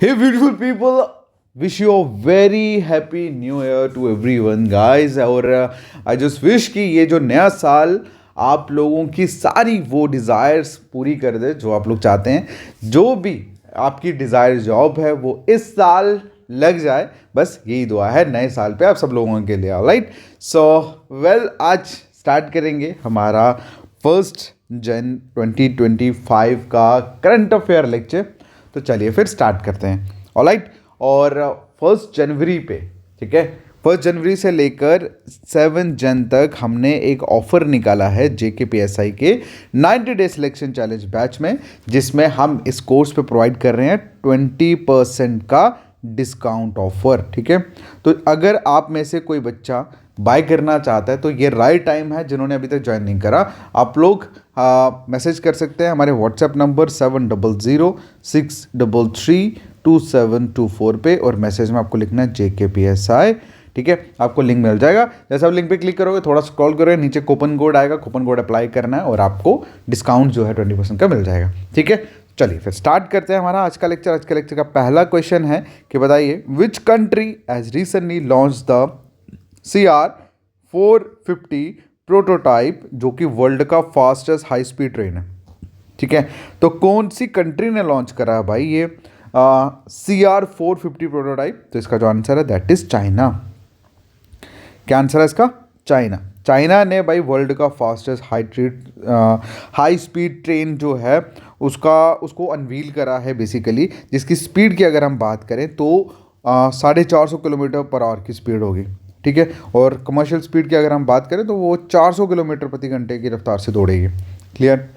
Hey, beautiful people! Wish you a very happy new year to everyone, guys. और I just wish कि ये जो नया साल आप लोगों की सारी वो डिज़ायर्स पूरी कर दे जो आप लोग चाहते हैं. जो भी आपकी डिज़ायर जॉब है वो इस साल लग जाए. बस यही दुआ है नए साल पे आप सब लोगों के लिए. ऑलराइट, सो वेल, आज स्टार्ट करेंगे हमारा 1 जन 2025 का करंट अफेयर लेक्चर. तो चलिए फिर स्टार्ट करते हैं. ऑलराइट, और 1 जनवरी पे, ठीक है, 1 जनवरी से लेकर 7 जन तक हमने एक ऑफर निकाला है JKPSI के 90 डे सिलेक्शन चैलेंज बैच में, जिसमें हम इस कोर्स पे प्रोवाइड कर रहे हैं 20% का डिस्काउंट ऑफर. ठीक है, तो अगर आप में से कोई बच्चा बाय करना चाहता है तो ये राइट टाइम है. जिन्होंने अभी तक ज्वाइन नहीं करा, आप लोग मैसेज कर सकते हैं हमारे व्हाट्सएप नंबर 7006332724 पे, और मैसेज में आपको लिखना है JKPSI. ठीक है, आपको लिंक मिल जाएगा. जैसे आप लिंक पे क्लिक करोगे, थोड़ा स्क्रॉल करोगे, नीचे कूपन कोड आएगा, कूपन कोड अप्लाई करना है और आपको डिस्काउंट जो है 20% का मिल जाएगा. ठीक है, चलिए फिर स्टार्ट करते हैं हमारा आज का लेक्चर. आज का लेक्चर का पहला क्वेश्चन है कि बताइए, which country has recently launch the CR450 prototype, जो कि वर्ल्ड का फास्टेस्ट हाई स्पीड ट्रेन है. ठीक है, तो कौन सी कंट्री ने लॉन्च करा है भाई ये CR450 प्रोटोटाइप? तो इसका जो आंसर है दैट इज चाइना. क्या आंसर है इसका? चाइना. चाइना ने भाई वर्ल्ड का फास्टेस्ट हाई स्पीड ट्रेन जो है उसको अनवील करा है बेसिकली, जिसकी स्पीड की अगर हम बात करें तो 450 किलोमीटर पर आवर की स्पीड होगी. ठीक है, और कमर्शियल स्पीड की अगर हम बात करें तो वो 400 किलोमीटर प्रति घंटे की रफ्तार से दौड़ेगी. क्लियर?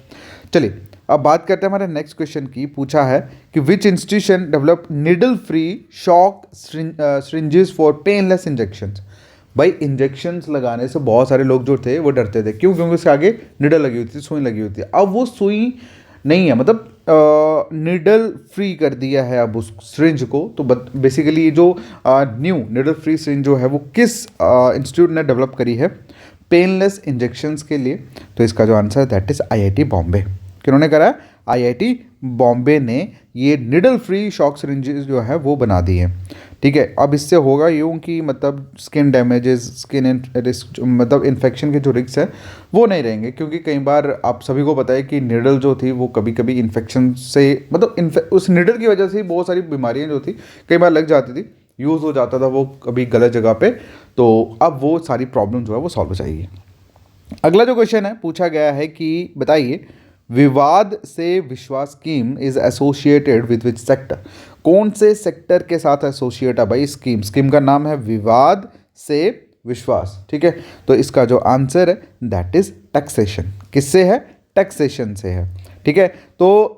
चलिए अब बात करते हैं हमारे नेक्स्ट क्वेश्चन की. पूछा है कि विच institution develop needle free shock syringes for painless injections. भाई इंजेक्शंस लगाने से बहुत सारे लोग जो थे वो डरते थे. क्यों? क्योंकि उसके आगे निडल लगी होती थी, सुई लगी होती है. अब वो सुई नहीं है, मतलब निडल फ्री कर दिया है अब उस सिरिंज को. तो बेसिकली जो न्यू निडल फ्री सिरिंज जो है वो किस इंस्टीट्यूट ने डेवलप करी है पेनलेस इंजेक्शंस के लिए? तो इसका जो आंसर है दैट इज IIT बॉम्बे. किन्होंने करा है? IIT बॉम्बे ने ये निडल फ्री शॉक सिरिंजेस जो है वो बना दी है. ठीक है, अब इससे होगा यूँ कि मतलब स्किन डैमेजेस, स्किन रिस्क, मतलब इन्फेक्शन के जो रिस्क है वो नहीं रहेंगे. क्योंकि कई बार आप सभी को पता है कि निडल जो थी वो कभी कभी इन्फेक्शन से, मतलब उस निडल की वजह से ही बहुत सारी बीमारियां जो थी कई बार लग जाती थी, यूज़ हो जाता था वो कभी गलत जगह पे. तो अब वो सारी प्रॉब्लम जो है वो सॉल्व हो जाएगी. अगला जो क्वेश्चन है पूछा गया है कि बताइए, विवाद से विश्वास scheme is associated with which sector. कौन से सेक्टर के साथ एसोसिएट है भाई स्कीम का नाम है विवाद से विश्वास. ठीक है, तो इसका जो आंसर है दैट इज टैक्सेशन. किससे है? टैक्सेशन से है. ठीक है, तो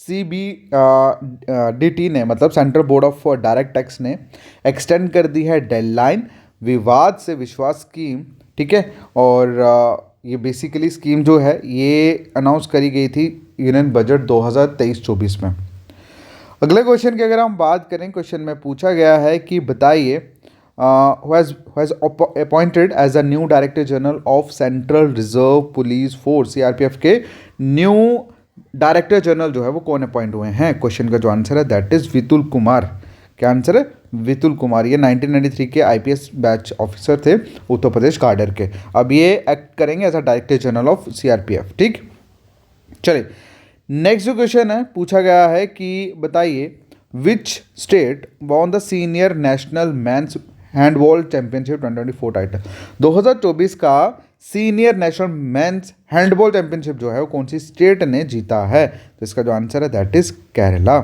CBDT ने, मतलब central board of direct tax ने एक्सटेंड कर दी है डेडलाइन विवाद से विश्वास स्कीम. ठीक है, और ये बेसिकली स्कीम जो है ये अनाउंस करी गई थी यूनियन बजट 2023-24 में. अगले क्वेश्चन की अगर हम बात करें, क्वेश्चन में पूछा गया है कि बताइए, who has appointed as a new director general of central reserve police force CRPF के न्यू डायरेक्टर जनरल जो है वो कौन अपॉइंट हुए हैं? क्वेश्चन का जो आंसर है दैट इज वितुल कुमार. क्या आंसर है? वितुल कुमार. ये 1993 के IPS बैच ऑफिसर थे उत्तर प्रदेश कार्डर के. अब ये एक्ट करेंगे as a director general of CRPF. ठीक, चलिए नेक्स्ट जो क्वेश्चन है पूछा गया है कि बताइए, which state won the senior national men's handball championship 2024 title. 2024 का senior national men's handball championship जो है वो कौन सी स्टेट ने जीता है? तो इसका जो आंसर है दैट इज केरला.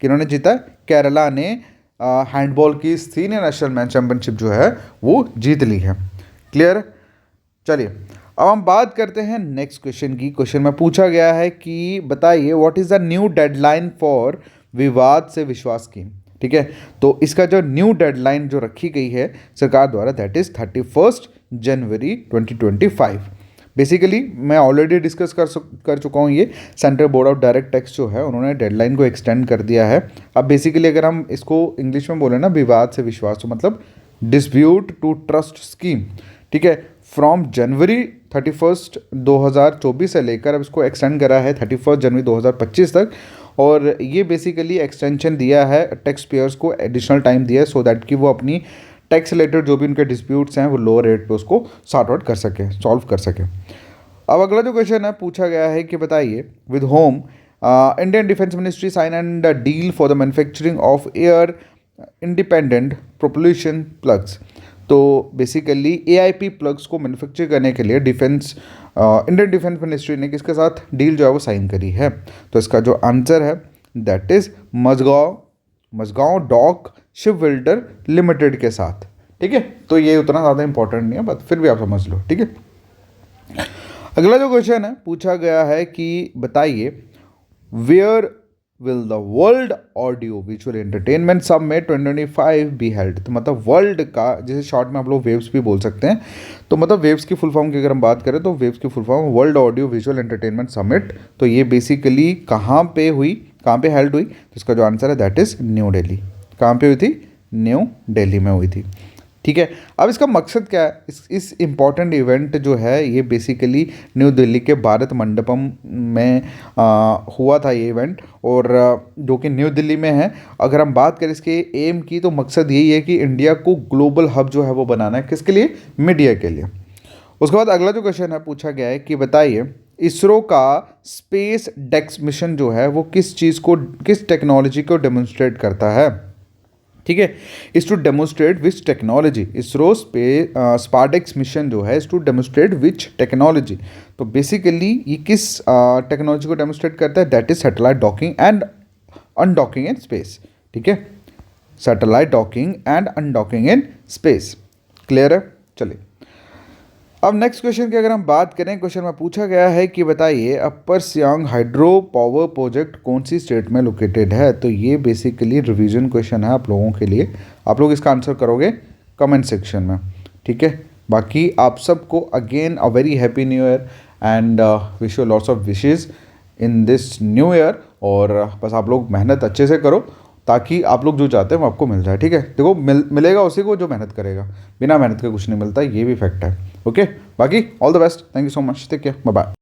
किन्होंने जीता? केरला ने हैंडबॉल की सीनियर नेशनल मैन चैंपियनशिप जो है वो जीत ली है. क्लियर? चलिए अब हम बात करते हैं नेक्स्ट क्वेश्चन की. क्वेश्चन में पूछा गया है कि बताइए, what is the new deadline for विवाद से विश्वास स्कीम. ठीक है, तो इसका जो न्यू डेडलाइन जो रखी गई है सरकार द्वारा दैट इज 31 जनवरी 2025. बेसिकली मैं ऑलरेडी डिस्कस कर चुका हूँ. ये central board of direct tax जो है उन्होंने डेडलाइन को एक्सटेंड कर दिया है. अब बेसिकली अगर हम इसको इंग्लिश में बोले ना, विवाद से विश्वास, तो मतलब डिस्प्यूट टू ट्रस्ट स्कीम. ठीक है, फ्रॉम जनवरी 31 2024 से लेकर अब इसको एक्सटेंड करा है 31 जनवरी 2025 तक. और ये बेसिकली एक्सटेंशन दिया है टैक्स पेयर्स को, एडिशनल टाइम दिया है सो दैट कि वो अपनी टैक्स रिलेटेड जो भी उनके डिस्प्यूट्स हैं वो लोअर रेट पे उसको सॉर्ट आउट कर सके, सॉल्व कर सके। अब अगला जो क्वेश्चन है पूछा गया है कि बताइए with whom Indian defence ministry sign and deal for the manufacturing of air independent propulsion plugs. तो बेसिकली AIP प्लग्स को मैन्युफैक्चर करने के लिए इंडियन डिफेंस मिनिस्ट्री ने किसके साथ डील जो है वो साइन करी है। तो इसका जो आंसर है that is Mazagon dock shipbuilder limited के साथ। ठीक है, तो ये उतना ज़्यादा इंपॉर्टेंट नहीं है बट फिर भी आप समझ लो। ठीक है, अगला जो क्वेश्चन है पूछा गया है कि बताइए where will the world audio visual entertainment summit 2025 be held. तो मतलब वर्ल्ड का, जैसे शॉर्ट में आप लोग वेव्स भी बोल सकते हैं, तो मतलब वेव्स की फुल फॉर्म की अगर हम बात करें तो वेव्स की full form world audio visual entertainment summit. तो ये बेसिकली कहाँ पे हुई, कहाँ पे हेल्ड हुई, तो इसका जो आंसर है दैट इज़ न्यू दिल्ली। कहाँ पे हुई थी, न्यू दिल्ली में हुई थी। ठीक है, अब इसका मकसद क्या है, इस इम्पॉर्टेंट इवेंट जो है ये बेसिकली न्यू दिल्ली के भारत मंडपम में हुआ था ये इवेंट, और जो कि न्यू दिल्ली में है। अगर हम बात करें इसके एम की तो मकसद यही है कि इंडिया को ग्लोबल हब जो है वो बनाना है, किसके लिए, मीडिया के लिए। उसके बाद अगला जो क्वेश्चन है पूछा गया है कि बताइए इसरो का स्पेस डेक्स मिशन जो है वो किस चीज़ को, किस टेक्नोलॉजी को डेमोन्स्ट्रेट करता है। ठीक है, is to demonstrate which technology, ISRO SpaDeX mission जो है is to demonstrate which technology. तो बेसिकली ये किस टेक्नोलॉजी को डेमोन्स्ट्रेट करता है, that is satellite docking and undocking in space. ठीक है, satellite docking and undocking in space. Clear है, चलिए अब नेक्स्ट क्वेश्चन की अगर हम बात करें, क्वेश्चन में पूछा गया है कि बताइए अपर सियांग हाइड्रो पावर प्रोजेक्ट कौन सी स्टेट में लोकेटेड है। तो ये बेसिकली रिवीजन क्वेश्चन है आप लोगों के लिए, आप लोग इसका आंसर करोगे कमेंट सेक्शन में। ठीक है, बाकी आप सबको again a very happy new year and wish you lots of wishes in this new year. और बस आप लोग मेहनत अच्छे से करो ताकि आप लोग जो चाहते हैं वो आपको मिल जाए। ठीक है, देखो मिलेगा उसी को जो मेहनत करेगा, बिना मेहनत के कुछ नहीं मिलता, ये भी फैक्ट है। ओके, बाकी all the best, thank you so much, take care, bye bye.